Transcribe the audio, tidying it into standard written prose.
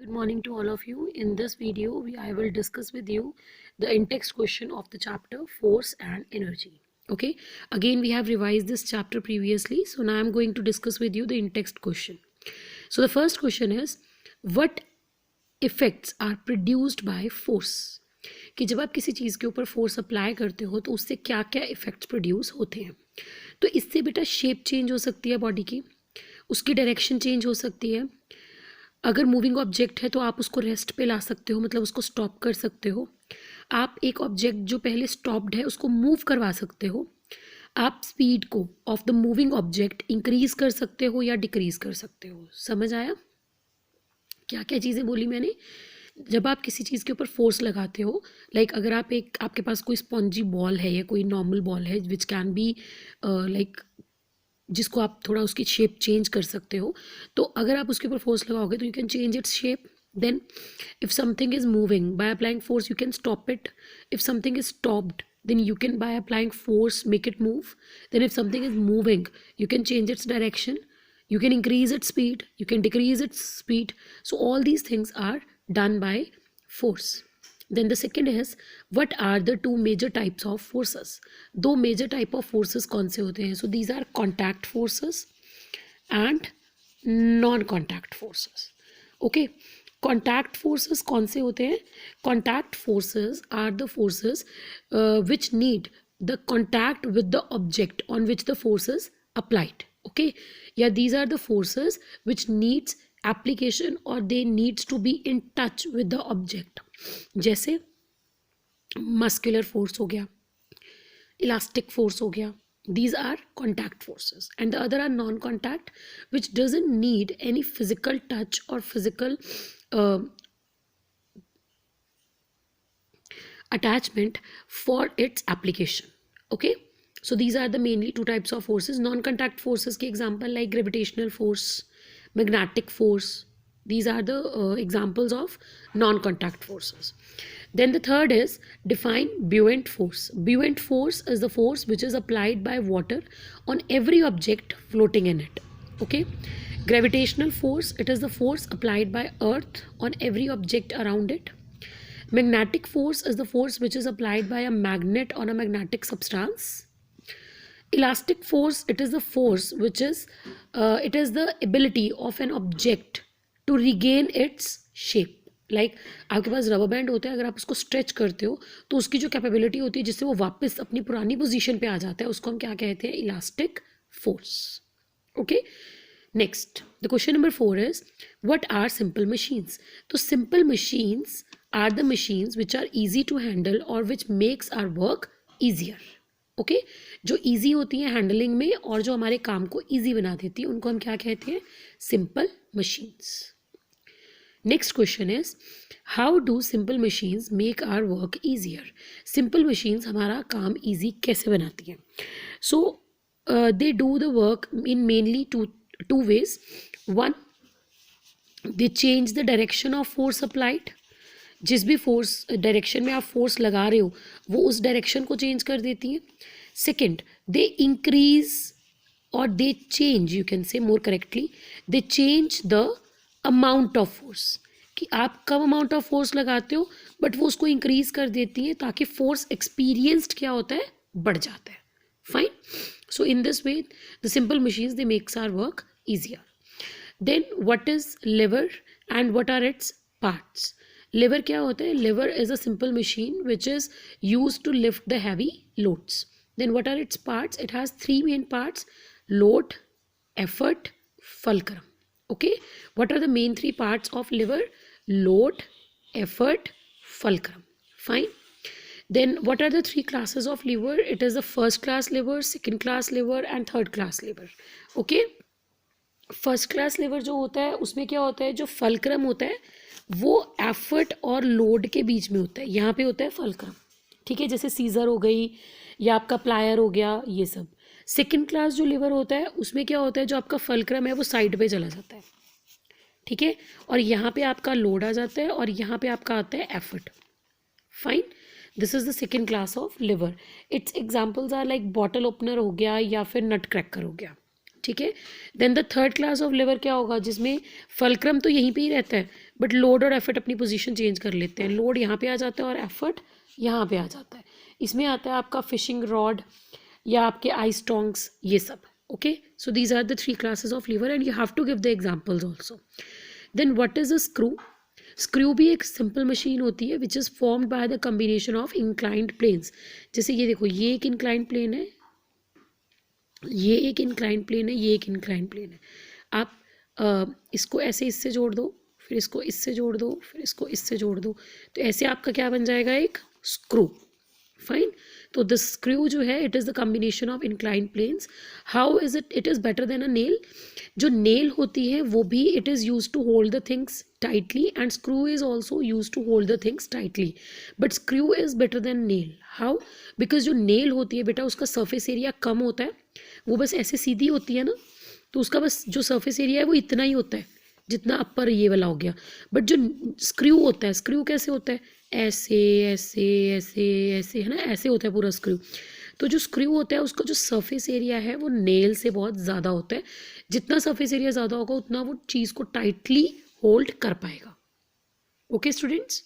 Good morning to all of you. In this video, I will discuss with you the in-text question of the chapter Force and Energy. Okay, again we have revised this chapter previously, so now I am going to discuss with you the in-text question. So the first question is, what effects are produced by force? कि जब आप किसी चीज़ के ऊपर force apply करते हो तो उससे क्या क्या इफेक्ट्स प्रोड्यूस होते हैं. तो इससे बेटा शेप चेंज हो सकती है बॉडी की, उसकी डायरेक्शन चेंज हो सकती है. अगर मूविंग ऑब्जेक्ट है तो आप उसको रेस्ट पे ला सकते हो, मतलब उसको स्टॉप कर सकते हो. आप एक ऑब्जेक्ट जो पहले स्टॉप्ड है उसको मूव करवा सकते हो. आप स्पीड को of the moving object increase कर सकते हो या डिक्रीज कर सकते हो. समझ आया क्या क्या चीज़ें बोली मैंने? जब आप किसी चीज़ के ऊपर फोर्स लगाते हो, लाइक अगर आप आपके पास कोई स्पॉन्जी बॉल है या कोई नॉर्मल बॉल है विच कैन बी लाइक जिसको आप थोड़ा उसकी शेप चेंज कर सकते हो, तो अगर आप उसके ऊपर फोर्स लगाओगे तो you can change its shape. Then if something is moving by applying force you can stop it. If something is stopped then you can by applying force make it move. Then if something is moving you can change its direction, you can increase its speed, you can decrease its speed. So all these things are done by force. Then the second is, what are the two major types of forces? दो major type of forces कौन से होते हैं? So these are contact forces and non-contact forces. Okay, contact forces कौन से होते हैं? Contact forces are the forces which need the contact with the object on which the force is applied. Okay, yeah, these are the forces which needs application or they needs to be in touch with the object. जैसे muscular force हो गया, elastic force हो गया. These are contact forces, and the other are non-contact, which doesn't need any physical touch or physical attachment for its application. Okay, so these are the mainly two types of forces. Non-contact forces के example like gravitational force, magnetic force. These are the examples of non-contact forces. Then the third is, define buoyant force. Buoyant force is the force which is applied by water on every object floating in it. Okay, gravitational force, it is the force applied by earth on every object around it. Magnetic force is the force which is applied by a magnet on a magnetic substance. Elastic force, it is the force which is it is the ability of an object to regain its shape. Like आपके पास rubber band होता है, अगर आप उसको stretch करते हो तो उसकी जो कैपेबिलिटी होती है जिससे वो वापस अपनी पुरानी पोजीशन पे आ जाता है, उसको हम क्या कहते हैं? Elastic force. Okay, next the question number 4 is, what are simple machines? तो simple machines are the machines which are easy to handle और which makes our work easier. Okay, जो ईजी होती हैं हैंडलिंग में और जो हमारे काम को ईजी बना देती है उनको हम क्या कहते हैं? Simple machines. Next question is, how do simple machines make our work easier? Simple machines हमारा काम ईजी कैसे बनाती हैं? So they do the work in mainly two ways. One, they change the direction of force applied. जिस भी force direction में आप force लगा रहे हो वो उस डायरेक्शन को चेंज कर देती है. सेकेंड, दे इंक्रीज और दे change, you can say more correctly, they change the amount of force. कि आप कम अमाउंट ऑफ फोर्स लगाते हो बट वो उसको इंक्रीज कर देती है ताकि फोर्स एक्सपीरियंस्ड क्या होता है? बढ़ जाता है. Fine. So in this way the simple machines they makes our work easier. Then what is lever and what are its parts? Lever क्या होता है? Lever is a simple machine which is use to lift the heavy loads. Then what are its parts? It has 3 main parts: load, effort, fulcrum. Okay, what are the main 3 parts of liver? Load, effort, fulcrum. Fine. Then what are the 3 classes of liver? It is the first class liver, second class liver and third class liver. Okay, first class liver जो होता है उसमें क्या होता है? जो fulcrum होता है वो एफर्ट और लोड के बीच में होता है, यहाँ पे होता है फल्क्रम. ठीक है, जैसे सीजर हो गई या आपका प्लायर हो गया, ये सब. सेकेंड क्लास जो लिवर होता है उसमें क्या होता है? जो आपका फल्क्रम है वो साइड पे चला जाता है. ठीक है, और यहाँ पे आपका लोड आ जाता है और यहाँ पे आपका आता है effort. Fine, this is the second class of lever. Its examples are like bottle opener हो गया या फिर नट क्रैकर हो गया. ठीक है। Then the third class of lever क्या होगा, जिसमें फलक्रम तो यहीं पे ही रहता है बट लोड और एफर्ट अपनी पोजीशन चेंज कर लेते हैं। लोड यहाँ पे आ जाता है और एफर्ट यहाँ पे आ जाता है। इसमें आता है आपका फिशिंग रॉड या आपके आइस टोंग्स, ये सब। Okay, so these are the three classes of lever and you have to give the examples also. Then what is a screw? Screw भी एक सिंपल मशीन होती है which is formed by the combination of inclined planes. जैसे ये देखो, ये एक inclined plane है, ये एक इंक्लाइंड प्लेन है, ये एक इंक्लाइंड प्लेन है। आप इसको ऐसे इससे जोड़ दो, फिर इसको इससे जोड़ दो, फिर इसको इससे जोड़ दो, तो ऐसे आपका क्या बन जाएगा, एक स्क्रू। फाइन। तो द स्क्रू जो है, it is the combination of inclined planes. How is it, it is better than a nail. जो नेल होती है वो भी it is use to hold the things tightly and screw is also use to hold the things tightly, but screw is better than nail. How? Because जो nail होती है बेटा, उसका सरफेस एरिया कम होता है, वो बस ऐसे सीधी होती है ना, तो उसका बस जो सरफेस एरिया है वो इतना ही होता है जितना अपर ये वाला हो गया। बट जो स्क्रू होता है, स्क्रू कैसे होता है, ऐसे ऐसे ऐसे ऐसे, है ना, ऐसे होता है पूरा स्क्रू। तो जो स्क्रू होता है उसका जो सरफेस एरिया है वो नेल से बहुत ज़्यादा होता है। जितना सरफेस एरिया ज़्यादा होगा उतना वो चीज़ को टाइटली होल्ड कर पाएगा। Okay students.